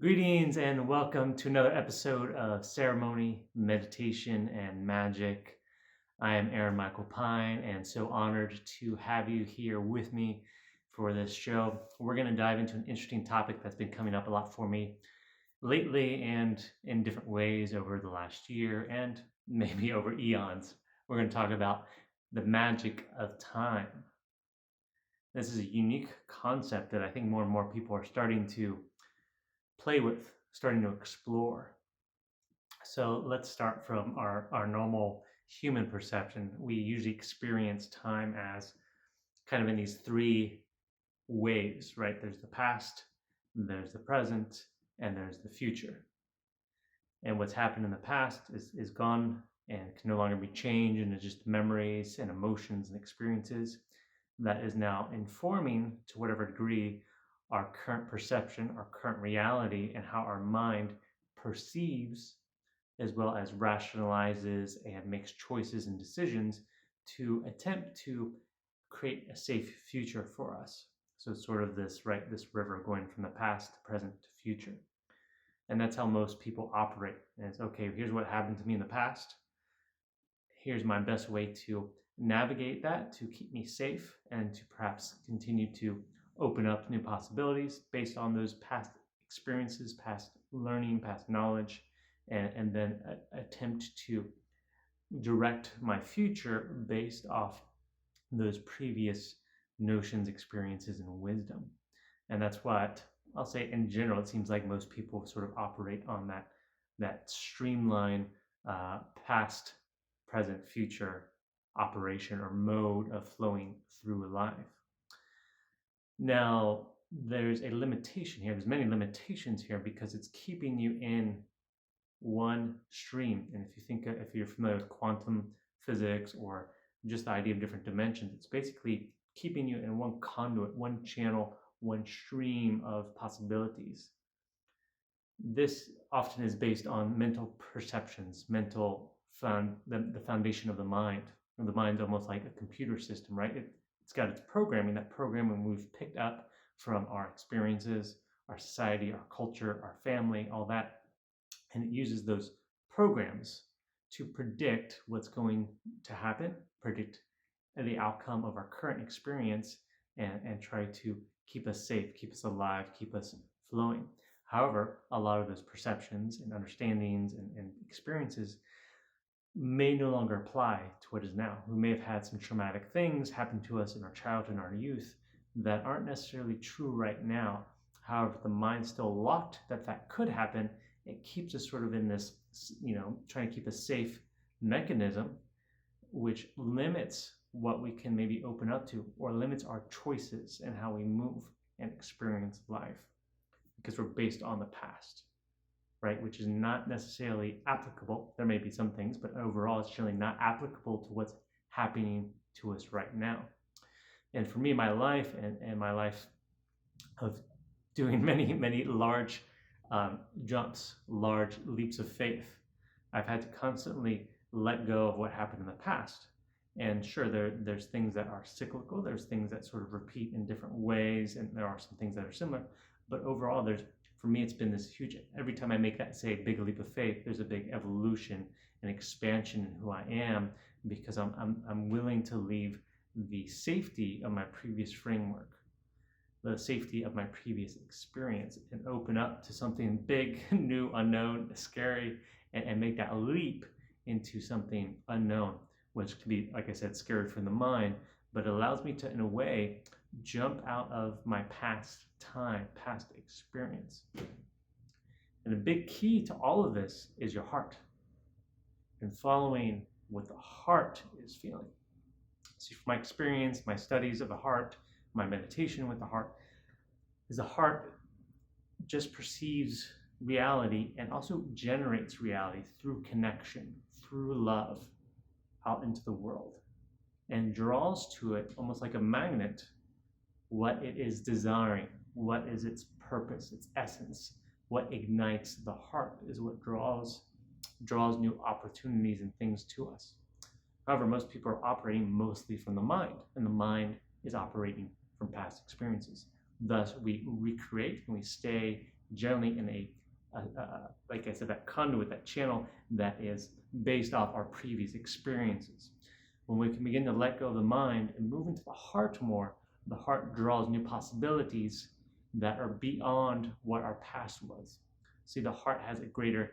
Greetings and welcome to another episode of Ceremony, Meditation, and Magic. I am Aaron Pyne and so honored to have you here with me for this show. We're going to dive into an interesting topic that's been coming up a lot for me lately and in different ways over the last year and maybe over eons. We're going to talk about the magic of time. This is a unique concept that I think more and more people are starting to play with, starting to explore. So let's start from our normal human perception. We usually experience time as kind of in these three waves, right? There's the past, there's the present, and there's the future. And what's happened in the past is gone and can no longer be changed, and it's just memories and emotions and experiences that is now informing, to whatever degree, our current perception, our current reality, and how our mind perceives as well as rationalizes and makes choices and decisions to attempt to create a safe future for us. So it's sort of this, right, this river going from the past to present to future. And that's how most people operate. And it's okay, here's what happened to me in the past. Here's my best way to navigate that to keep me safe and to perhaps continue to open up new possibilities based on those past experiences, past learning, past knowledge, and then attempt to direct my future based off those previous notions, experiences, and wisdom. And that's what I'll say in general. It seems like most people sort of operate on that streamlined past, present, future operation or mode of flowing through life. Now, there's a limitation here. There's many limitations here because it's keeping you in one stream. And if you're familiar with quantum physics or just the idea of different dimensions, it's basically keeping you in one conduit, one channel, one stream of possibilities. This often is based on mental perceptions, the foundation of the mind. And the mind's almost like a computer system, right? It's got its programming, that programming we've picked up from our experiences, our society, our culture, our family, all that. And it uses those programs to predict what's going to happen, predict the outcome of our current experience, and try to keep us safe, keep us alive, keep us flowing. However, a lot of those perceptions and understandings and experiences may no longer apply to what is now. We may have had some traumatic things happen to us in our childhood and our youth that aren't necessarily true right now. However, the mind's still locked that could happen. It keeps us sort of in this, trying to keep a safe mechanism, which limits what we can maybe open up to or limits our choices and how we move and experience life because we're based on the past. Right, which is not necessarily applicable. There may be some things, but overall it's generally not applicable to what's happening to us right now. And for me, my life and my life of doing many large jumps, large leaps of faith, I've had to constantly let go of what happened in the past. And sure, there's things that are cyclical, there's things that sort of repeat in different ways, and there are some things that are similar, but overall for me, it's been this huge, every time I make that, say, big leap of faith, there's a big evolution and expansion in who I am because I'm willing to leave the safety of my previous framework, the safety of my previous experience, and open up to something big, new, unknown, scary, and make that leap into something unknown, which can be, like I said, scary for the mind, but it allows me to, in a way, jump out of my past time, past experience. And the big key to all of this is your heart and following what the heart is feeling. See, from my experience, my studies of the heart, my meditation with the heart, is the heart just perceives reality and also generates reality through connection, through love out into the world, and draws to it almost like a magnet what it is desiring, what is its purpose, its essence, what ignites the heart is what draws new opportunities and things to us. However, most people are operating mostly from the mind, and the mind is operating from past experiences. Thus, we recreate and we stay generally in like I said, that conduit, that channel that is based off our previous experiences. When we can begin to let go of the mind and move into the heart more, the heart draws new possibilities that are beyond what our past was. See, the heart has a greater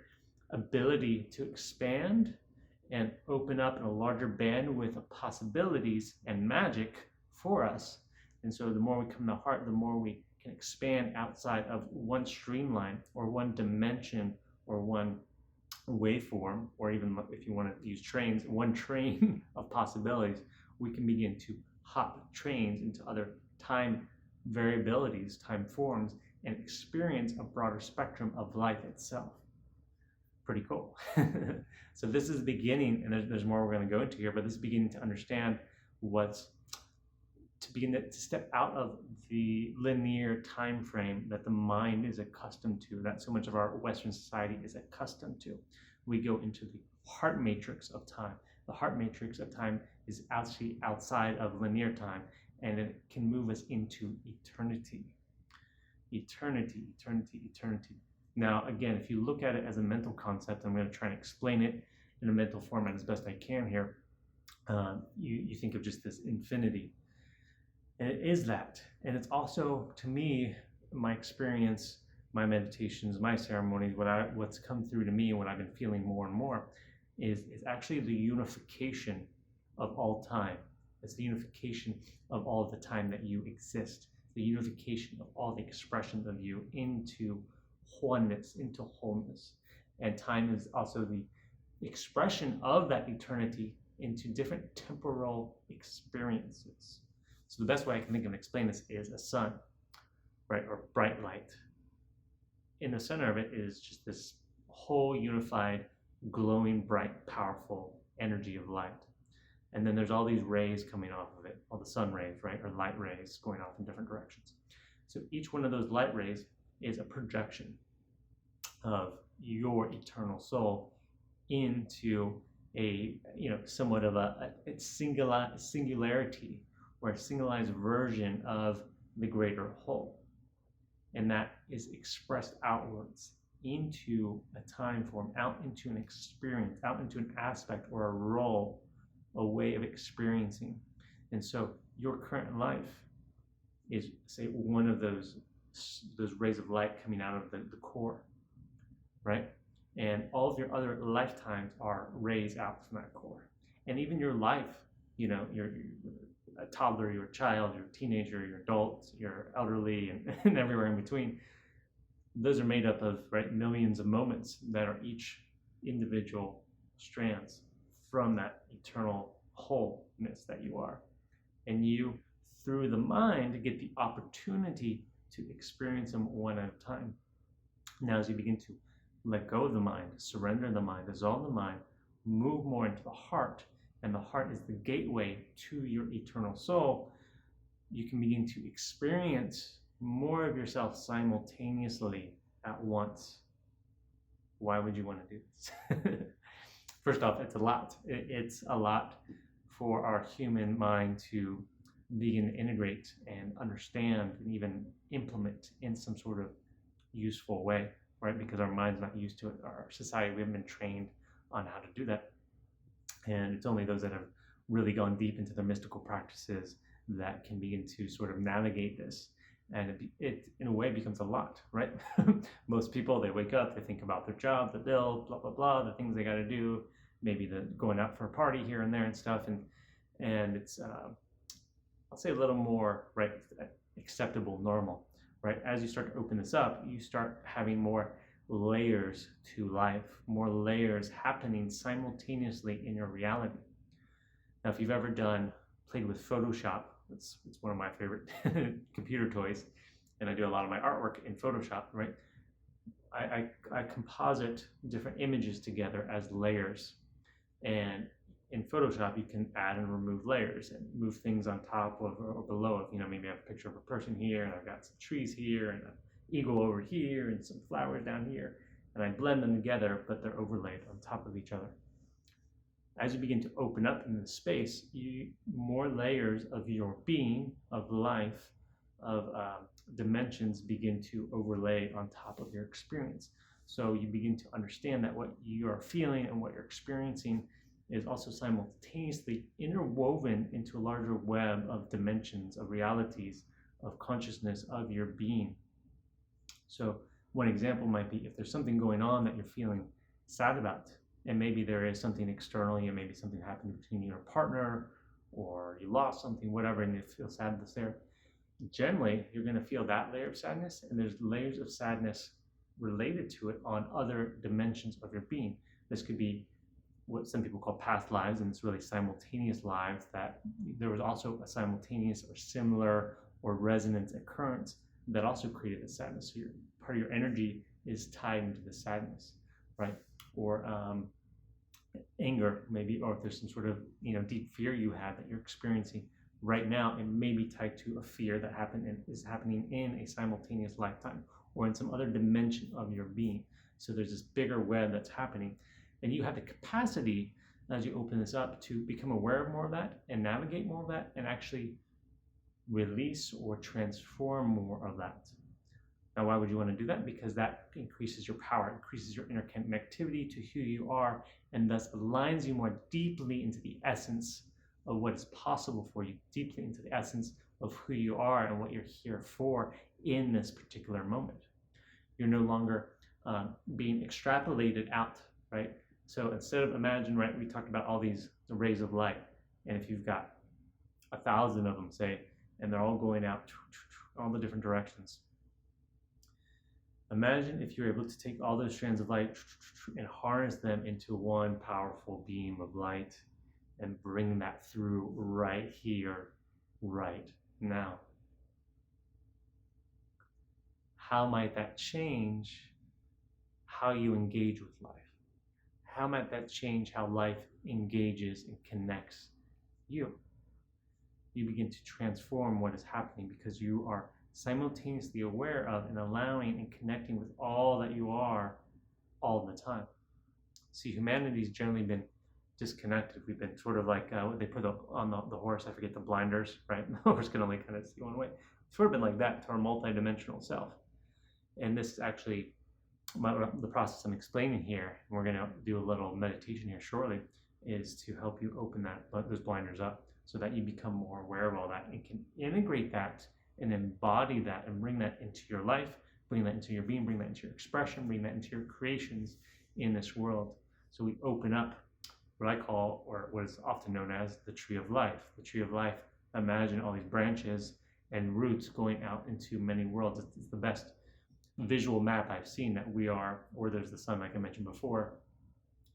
ability to expand and open up in a larger bandwidth of possibilities and magic for us. And so the more we come to the heart, the more we can expand outside of one streamline or one dimension or one waveform, or even if you want to use trains, one train of possibilities. We can begin to hop trains into other time variabilities, time forms, and experience a broader spectrum of life itself. Pretty cool. So this is the beginning, and there's more we're going to go into here, but this is beginning to understand what's to begin to step out of the linear time frame that the mind is accustomed to, that so much of our Western society is accustomed to. We go into the heart matrix of time. The heart matrix of time is actually outside of linear time, and it can move us into eternity. Eternity, eternity, eternity. Now, again, if you look at it as a mental concept, I'm going to try and explain it in a mental format as best I can here. You think of just this infinity. And it is that. And it's also, to me, my experience, my meditations, my ceremonies, what's come through to me and what I've been feeling more and more is actually the unification of all time. It's the unification of all of the time that you exist, the unification of all the expressions of you into oneness, into wholeness. And time is also the expression of that eternity into different temporal experiences. So the best way I can think of and explain this is a sun, right, or bright light. In the center of it is just this whole unified, glowing, bright, powerful energy of light. And then there's all these rays coming off of it, all the sun rays, right, or light rays going off in different directions. So each one of those light rays is a projection of your eternal soul into a, somewhat of a singularity, or a singularized version of the greater whole. And that is expressed outwards into a time form, out into an experience, out into an aspect or a role, a way of experiencing. And so your current life is, say, one of those rays of light coming out of the core, right? And all of your other lifetimes are rays out from that core. And even your life, you're a toddler, you're a child, you're a teenager, you're adult, you're elderly, and everywhere in between. Those are made up of, right, millions of moments that are each individual strands from that eternal wholeness that you are. And you, through the mind, get the opportunity to experience them one at a time. Now, as you begin to let go of the mind, surrender the mind, dissolve the mind, move more into the heart, and the heart is the gateway to your eternal soul, you can begin to experience more of yourself simultaneously at once. Why would you want to do this? First off, it's a lot. It's a lot for our human mind to begin to integrate and understand and even implement in some sort of useful way, right? Because our mind's not used to it. Our society, we haven't been trained on how to do that. And it's only those that have really gone deep into their mystical practices that can begin to sort of navigate this. And it in a way becomes a lot, right? Most people, they wake up, they think about their job, the bill, blah, blah, blah, the things they got to do, maybe the going out for a party here and there and stuff. And it's, I'll say a little more, right, acceptable, normal, right? As you start to open this up, you start having more layers to life, more layers happening simultaneously in your reality. Now, if you've ever played with Photoshop, it's one of my favorite computer toys, and I do a lot of my artwork in Photoshop, right? I composite different images together as layers, and in Photoshop you can add and remove layers and move things on top of or below it. Maybe I have a picture of a person here, and I've got some trees here, and an eagle over here, and some flowers down here, and I blend them together, but they're overlaid on top of each other. As you begin to open up in the space, more layers of your being, of life, dimensions begin to overlay on top of your experience. So you begin to understand that what you are feeling and what you're experiencing is also simultaneously interwoven into a larger web of dimensions, of realities, of consciousness, of your being. So one example might be if there's something going on that you're feeling sad about, and maybe there is something externally, and maybe something happened between you and your partner, or you lost something, whatever, and you feel sadness there. Generally, you're going to feel that layer of sadness, and there's layers of sadness related to it on other dimensions of your being. This could be what some people call past lives, and it's really simultaneous lives, that there was also a simultaneous or similar or resonance occurrence that also created the sadness. So part of your energy is tied into the sadness, right? Or anger, maybe, or if there's some sort of deep fear you have that you're experiencing right now, it may be tied to a fear that happened and is happening in a simultaneous lifetime or in some other dimension of your being. So there's this bigger web that's happening, and you have the capacity, as you open this up, to become aware of more of that and navigate more of that and actually release or transform more of that. Now, why would you want to do that? Because that increases your power, increases your interconnectivity to who you are, and thus aligns you more deeply into the essence of what is possible for you, deeply into the essence of who you are and what you're here for in this particular moment. You're no longer being extrapolated out, right? So instead of imagine, right, we talked about all these rays of light, and if you've got 1,000 of them, say, and they're all going out all the different directions. Imagine if you're able to take all those strands of light and harness them into one powerful beam of light and bring that through right here, right now. How might that change how you engage with life? How might that change how life engages and connects you? You begin to transform what is happening because you are simultaneously aware of and allowing and connecting with all that you are all the time. See, humanity's generally been disconnected. We've been sort of like what they put on the horse, I forget, the blinders, right? The horse can only kind of see one way. It's sort of been like that to our multidimensional self. And this is actually the process I'm explaining here, and we're going to do a little meditation here shortly, is to help you open those blinders up so that you become more aware of all that and can integrate that and embody that and bring that into your life, bring that into your being, bring that into your expression, bring that into your creations in this world. So we open up what I call, or what is often known as, the tree of life. The tree of life, imagine all these branches and roots going out into many worlds. It's the best visual map I've seen that we are, or there's the sun, like I mentioned before.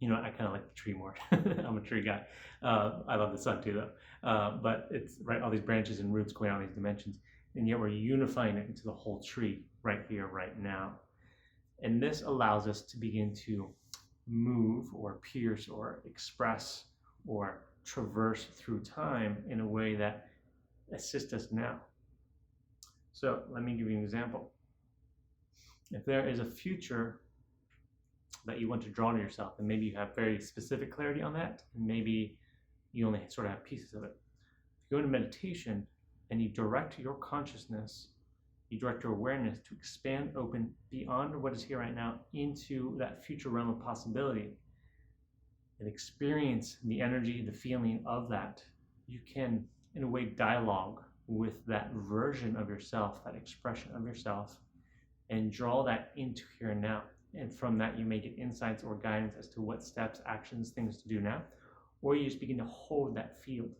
I kind of like the tree more. I'm a tree guy. I love the sun too, though. But it's right, all these branches and roots going out in these dimensions, and yet we're unifying it into the whole tree right here, right now. And this allows us to begin to move or pierce or express or traverse through time in a way that assists us now. So let me give you an example. If there is a future that you want to draw to yourself, and maybe you have very specific clarity on that, and maybe you only sort of have pieces of it. If you go into meditation and you direct your consciousness, you direct your awareness to expand open beyond what is here right now into that future realm of possibility and experience the energy, the feeling of that, you can, in a way, dialogue with that version of yourself, that expression of yourself, and draw that into here and now. And from that, you may get insights or guidance as to what steps, actions, things to do now. Or you just begin to hold that field.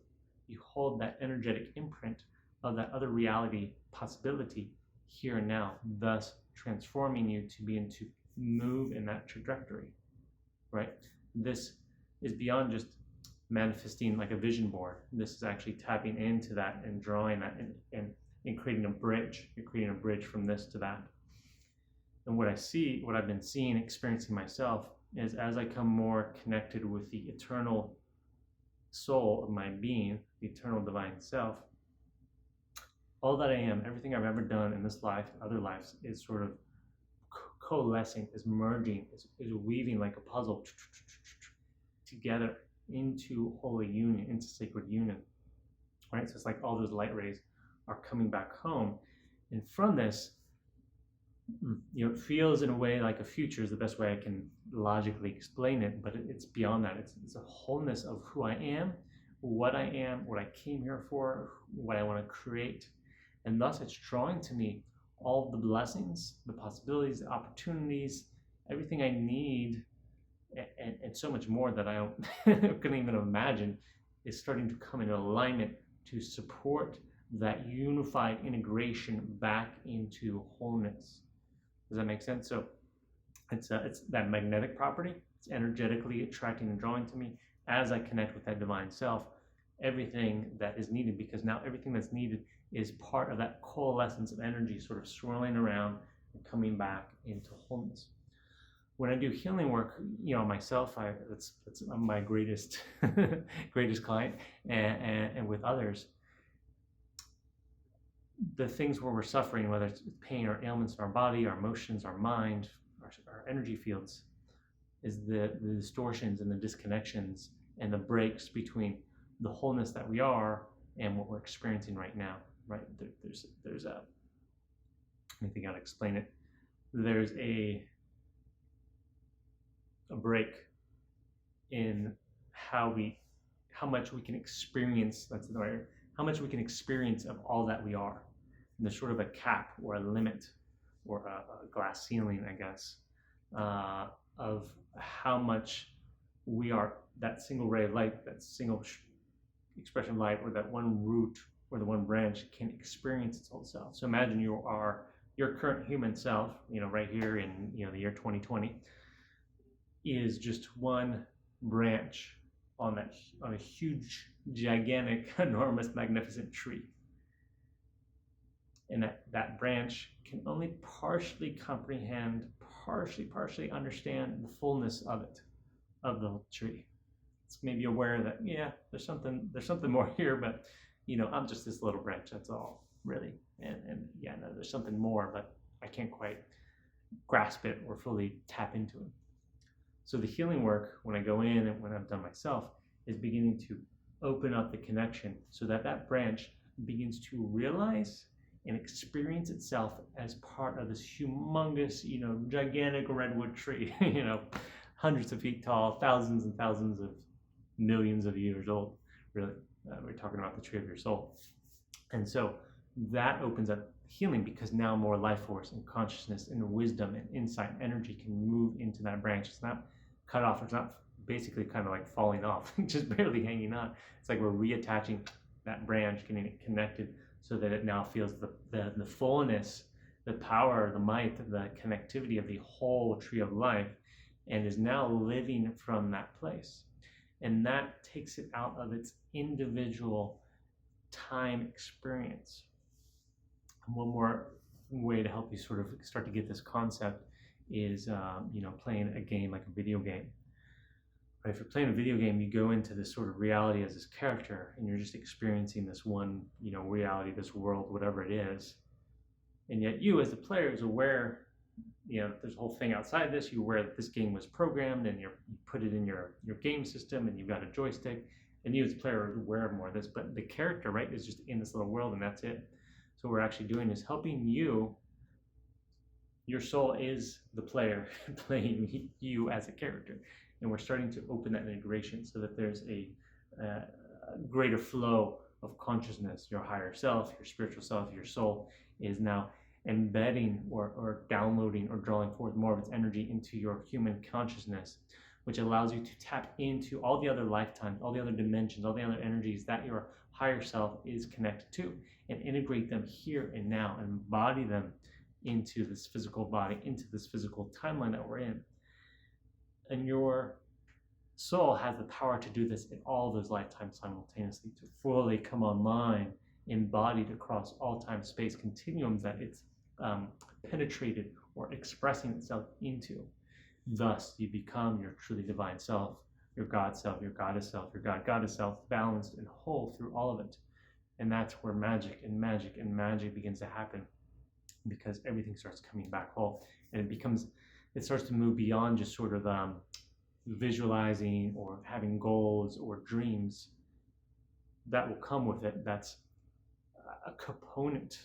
You hold that energetic imprint of that other reality possibility here and now, thus transforming you to begin to move in that trajectory, right? This is beyond just manifesting like a vision board. This is actually tapping into that and drawing that and creating a bridge. You're creating a bridge from this to that. And what I've been seeing, experiencing myself, is as I come more connected with the eternal soul of my being, the eternal divine self, all that I am, everything I've ever done in this life and other lives is sort of coalescing, is merging, is weaving like a puzzle together into holy union, into sacred union, right? So it's like all those light rays are coming back home. And from this, it feels in a way like a future is the best way I can logically explain it, but it's beyond that. It's a wholeness of who I am, what I came here for, what I want to create. And thus it's drawing to me all of the blessings, the possibilities, the opportunities, everything I need, and so much more that I couldn't even imagine is starting to come into alignment to support that unified integration back into wholeness. Does that make sense? So it's that magnetic property. It's energetically attracting and drawing to me as I connect with that divine self, everything that is needed, because now everything that's needed is part of that coalescence of energy sort of swirling around and coming back into wholeness. When I do healing work, myself, that's my greatest greatest client, and with others, the things where we're suffering, whether it's pain or ailments in our body, our emotions, our mind, our energy fields, is the distortions and the disconnections and the breaks between the wholeness that we are and what we're experiencing right now. Right? There's a, I think I'll explain it. There's a break in how much we can experience. That's the right. How much we can experience of all that we are. And there's sort of a cap or a limit or a glass ceiling, I guess, of how much we are that single ray of light, that single expression of light, or that one root or the one branch can experience its whole self. So imagine your current human self, right here in the year 2020, is just one branch on a huge, gigantic, enormous, magnificent tree. And that branch can only partially comprehend, partially understand the fullness of it, of the tree. It's maybe aware that, there's something more here, but I'm just this little branch, that's all, really. And no, there's something more, but I can't quite grasp it or fully tap into it. So the healing work, when I go in and when I've done myself, is beginning to open up the connection so that branch begins to realize and experience itself as part of this humongous, gigantic redwood tree, hundreds of feet tall, thousands and thousands of millions of years old, really. We're talking about the tree of your soul. And so that opens up healing, because now more life force and consciousness and wisdom and insight and energy can move into that branch. It's not cut off. It's not basically kind of like falling off, just barely hanging on. It's like we're reattaching that branch, getting it connected so that it now feels the fullness, the power, the might, the connectivity of the whole tree of life, and is now living from that place. And that takes it out of its individual time experience. And one more way to help you sort of start to get this concept is, playing a game, like a video game. But if you're playing a video game, you go into this sort of reality as this character, and you're just experiencing this one, reality, this world, whatever it is. And yet you, as the player, is aware, there's a whole thing outside this. You're aware that this game was programmed, and you put it in your game system, and you've got a joystick, and you as a player are aware of more of this. But the character, right, is just in this little world, and that's it. So what we're actually doing is helping you. Your soul is the player playing you as a character. And we're starting to open that integration so that there's a greater flow of consciousness. Your higher self, your spiritual self, your soul is now embedding or downloading or drawing forth more of its energy into your human consciousness, which allows you to tap into all the other lifetimes, all the other dimensions, all the other energies that your higher self is connected to, and integrate them here and now and embody them into this physical body, into this physical timeline that we're in. And your soul has the power to do this in all those lifetimes simultaneously, to fully come online, embodied across all time space continuums that it's penetrated or expressing itself into. Thus, you become your truly divine self, your God self, your goddess self, your goddess self, balanced and whole through all of it. And that's where magic begins to happen, because everything starts coming back whole, and it starts to move beyond just sort of visualizing or having goals or dreams that will come with it. That's a component,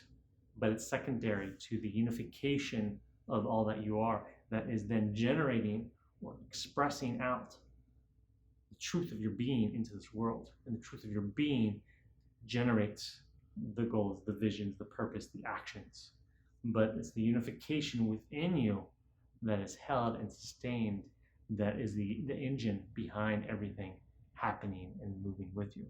but it's secondary to the unification of all that you are, that is then generating or expressing out the truth of your being into this world. And the truth of your being generates the goals, the visions, the purpose, the actions. But it's the unification within you that is held and sustained, that is the engine behind everything happening and moving with you.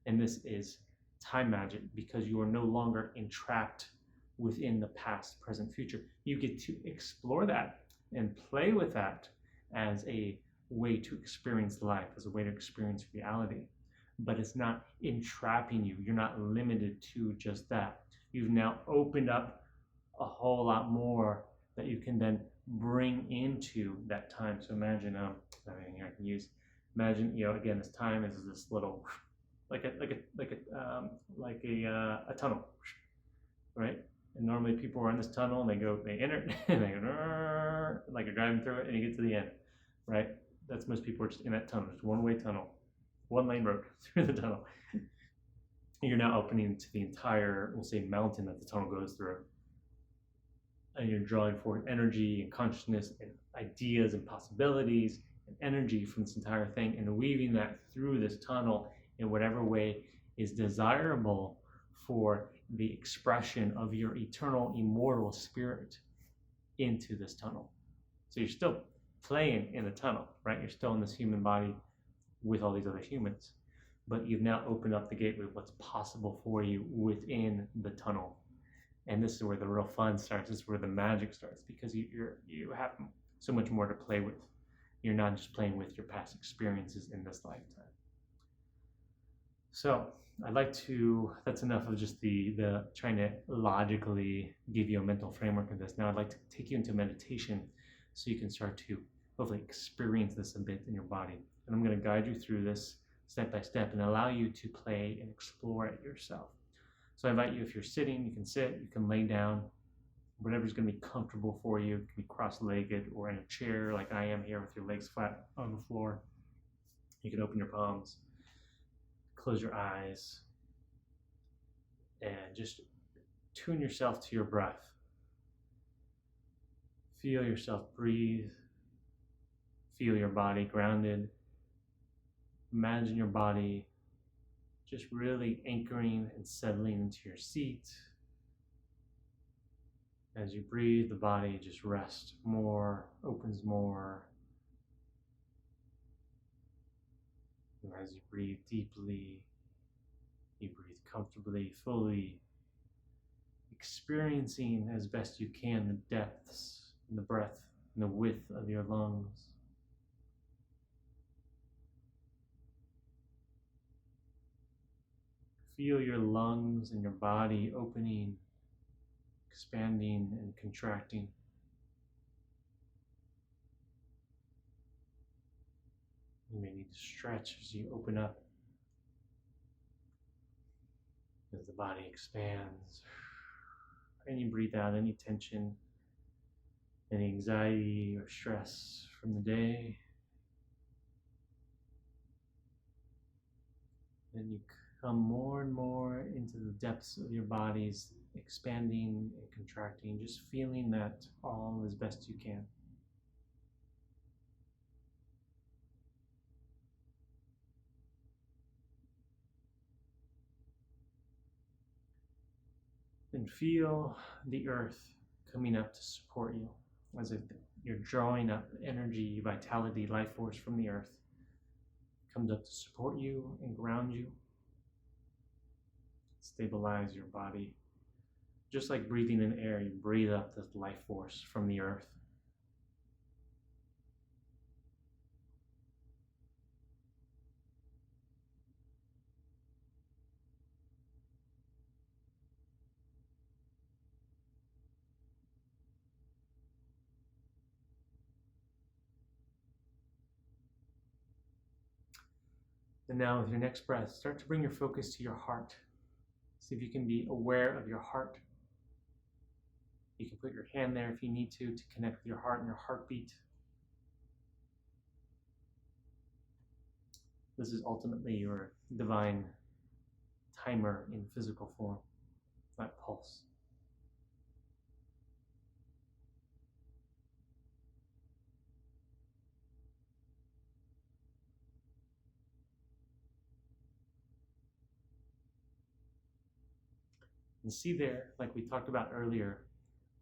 And this is time magic, because you are no longer entrapped within the past, present, future. You get to explore that and play with that as a way to experience life, as a way to experience reality. But it's not entrapping you. You're not limited to just that. You've now opened up a whole lot more that you can then bring into that time. So imagine, everything here I can use. Imagine, again, this time is this little, like a tunnel, right? And normally people are in this tunnel and they enter and they go, like you're driving through it and you get to the end, right? That's most people are just in that tunnel, just one-way tunnel, one-lane road through the tunnel. You're now opening to the entire, we'll say, mountain that the tunnel goes through. And you're drawing forth energy and consciousness and ideas and possibilities and energy from this entire thing, and weaving that through this tunnel in whatever way is desirable for the expression of your eternal, immortal spirit into this tunnel. So you're still playing in the tunnel, right? You're still in this human body with all these other humans, but you've now opened up the gateway of what's possible for you within the tunnel. And this is where the real fun starts. This is where the magic starts, because you have so much more to play with. You're not just playing with your past experiences in this lifetime. So I'd like to, that's enough of just the trying to logically give you a mental framework of this. Now I'd like to take you into meditation so you can start to hopefully experience this a bit in your body. And I'm going to guide you through this step by step and allow you to play and explore it yourself. So I invite you, if you're sitting, you can sit, you can lay down, whatever's going to be comfortable for you. You can be cross-legged or in a chair like I am here with your legs flat on the floor. You can open your palms, close your eyes, and just tune yourself to your breath. Feel yourself breathe. Feel your body grounded. Imagine your body just really anchoring and settling into your seat. As you breathe, the body just rests more, opens more. And as you breathe deeply, you breathe comfortably, fully, experiencing as best you can the depths and the breadth and the width of your lungs. Feel your lungs and your body opening, expanding and contracting. You may need to stretch as you open up, as the body expands. And you breathe out any tension, any anxiety or stress from the day. And you come more and more into the depths of your bodies, expanding and contracting, just feeling that all as best you can. And feel the earth coming up to support you, as if you're drawing up energy, vitality, life force from the earth. It comes up to support you and ground you, stabilize your body. Just like breathing in air, you breathe up this life force from the earth. And now with your next breath, start to bring your focus to your heart. See if you can be aware of your heart. You can put your hand there if you need to connect with your heart and your heartbeat. This is ultimately your divine timer in physical form. pulse. And see there, like we talked about earlier,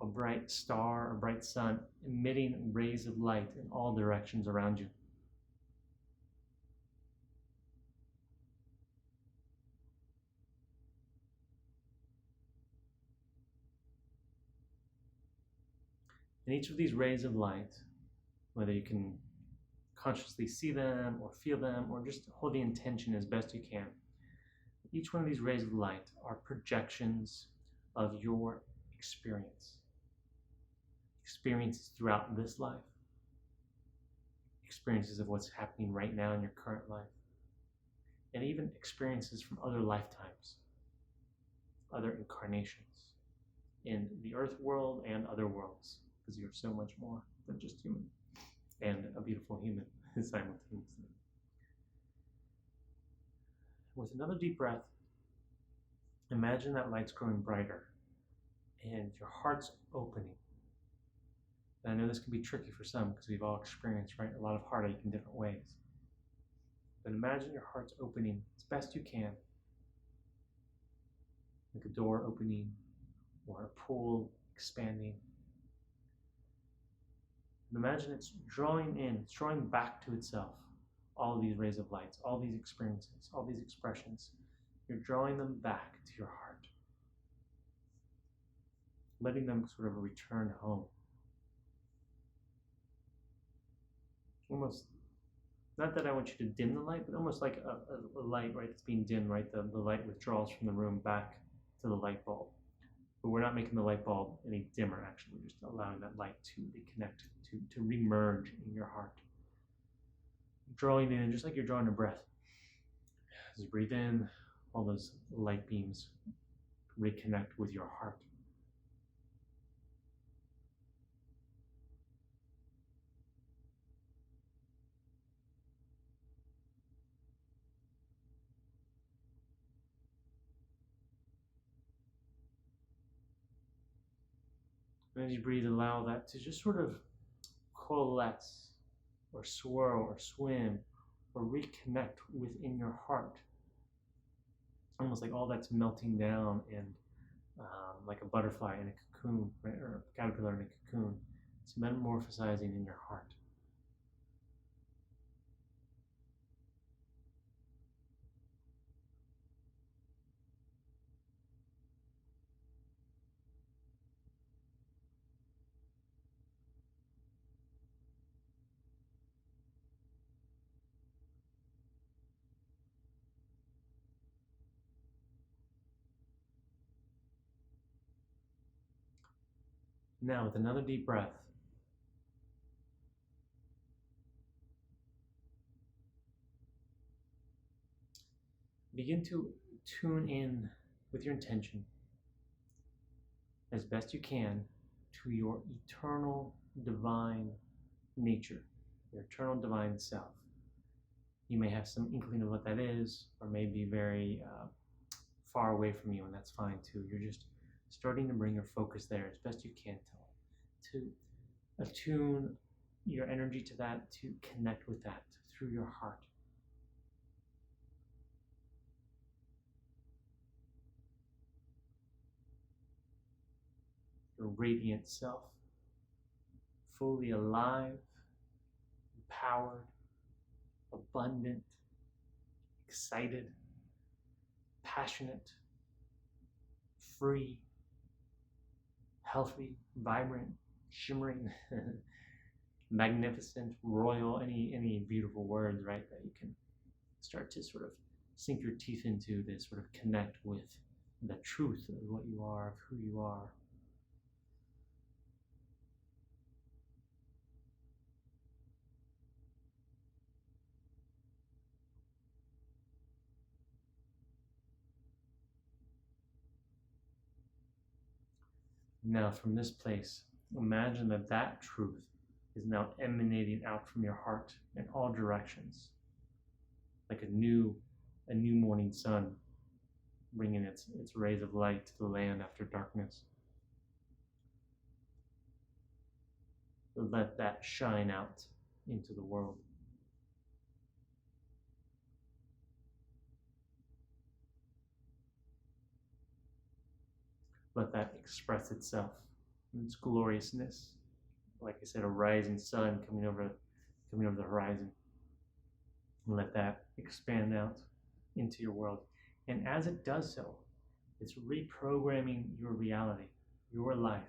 a bright star, a bright sun, emitting rays of light in all directions around you. And each of these rays of light, whether you can consciously see them or feel them or just hold the intention as best you can, each one of these rays of light are projections of your experiences throughout this life, experiences of what's happening right now in your current life, and even experiences from other lifetimes, other incarnations in the earth world and other worlds, because you're so much more than just human and a beautiful human simultaneously. With another deep breath, imagine that light's growing brighter and your heart's opening. And I know this can be tricky for some because we've all experienced, right, a lot of heartache in different ways. But imagine your heart's opening as best you can, like a door opening or a pool expanding. And imagine it's drawing in, it's drawing back to itself all these rays of lights, all these experiences, all these expressions. You're drawing them back to your heart, letting them sort of return home. Almost, not that I want you to dim the light, but almost like a light, right, that's being dimmed, right? The light withdraws from the room back to the light bulb. But we're not making the light bulb any dimmer, actually. We're just allowing that light to reconnect, to remerge in your heart. Drawing in, just like you're drawing a breath. As you breathe in, all those light beams reconnect with your heart. And as you breathe, allow that to just sort of coalesce or swirl or swim or reconnect within your heart. Almost like all that's melting down and like a butterfly in a cocoon, right? Or a caterpillar in a cocoon. It's metamorphosizing in your heart. Now, with another deep breath, begin to tune in with your intention as best you can to your eternal divine nature, your eternal divine self. You may have some inkling of what that is, or may be very far away from you, and that's fine too. You're just starting to bring your focus there as best you can to attune your energy to that, to connect with that through your heart. Your radiant self, fully alive, empowered, abundant, excited, passionate, free, healthy, vibrant, shimmering, magnificent, royal, any beautiful words, right, that you can start to sort of sink your teeth into, to sort of connect with the truth of what you are, of who you are. Now, from this place, imagine that that truth is now emanating out from your heart in all directions, like a new morning sun bringing its rays of light to the land after darkness. Let that shine out into the world. Let that express itself in its gloriousness. Like I said, a rising sun coming over the horizon. And let that expand out into your world. And as it does so, it's reprogramming your reality, your life,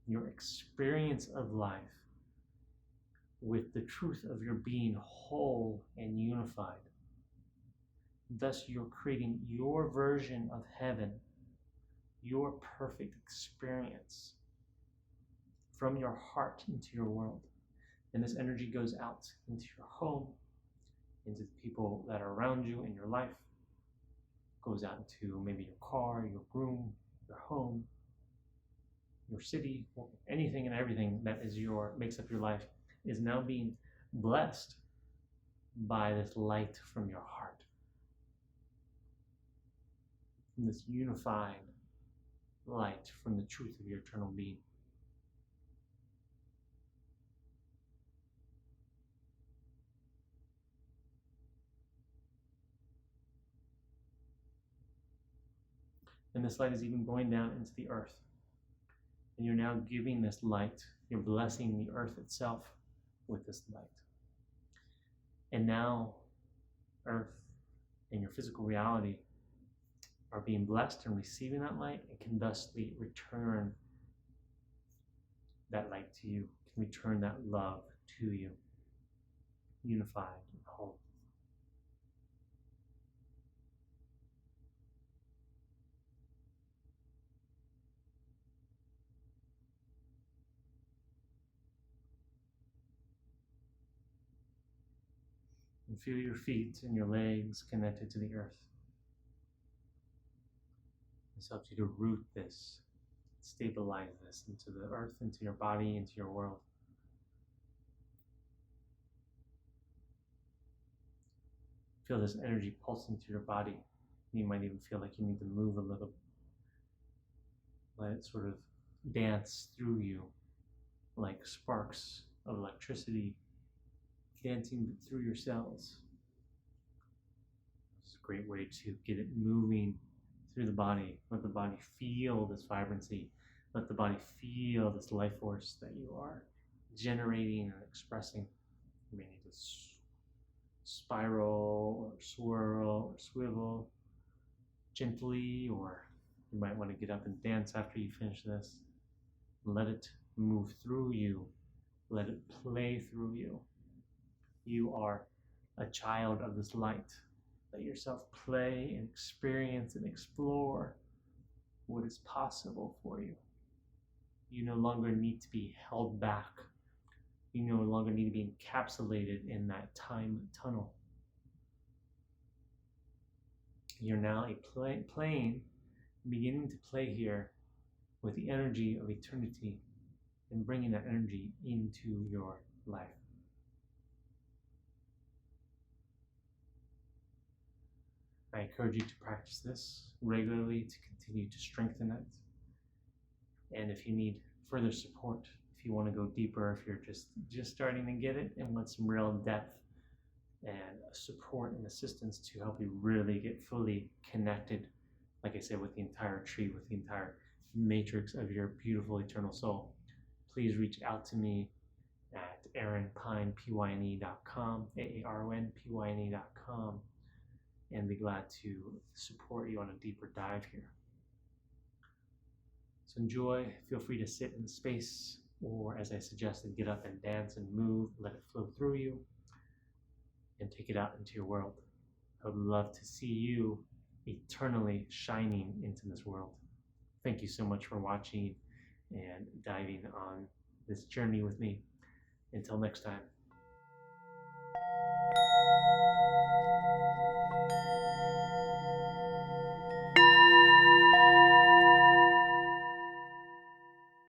your experience of life with the truth of your being whole and unified. Thus, you're creating your version of heaven, your perfect experience from your heart into your world. And this energy goes out into your home, into the people that are around you in your life, goes out into maybe your car, your room, your home, your city, anything and everything that is makes up your life is now being blessed by this light from your heart. From this unified light from the truth of your eternal being. And this light is even going down into the earth. And you're now giving this light, you're blessing the earth itself with this light. And now, earth and your physical reality are being blessed and receiving that light and can thusly return that light to you, can return that love to you, unified and whole. And feel your feet and your legs connected to the earth. This helps you to root this, stabilize this into the earth, into your body, into your world. Feel this energy pulsing through your body. You might even feel like you need to move a little. Let it sort of dance through you like sparks of electricity dancing through your cells. This is a great way to get it moving through the body. Let the body feel this vibrancy. Let the body feel this life force that you are generating and expressing. You may need to spiral or swirl or swivel gently, or you might want to get up and dance after you finish this. Let it move through you. Let it play through you. You are a child of this light. Let yourself play and experience and explore what is possible for you. You no longer need to be held back. You no longer need to be encapsulated in that time tunnel. You're now beginning to play here with the energy of eternity and bringing that energy into your life. I encourage you to practice this regularly to continue to strengthen it. And if you need further support, if you want to go deeper, if you're just starting to get it and want some real depth and support and assistance to help you really get fully connected, like I said, with the entire tree, with the entire matrix of your beautiful eternal soul, please reach out to me at aaronpyne.com, aaronpyne.com, and be glad to support you on a deeper dive here. So enjoy, feel free to sit in the space, or as I suggested, get up and dance and move, let it flow through you, and take it out into your world. I would love to see you eternally shining into this world. Thank you so much for watching and diving on this journey with me. Until next time.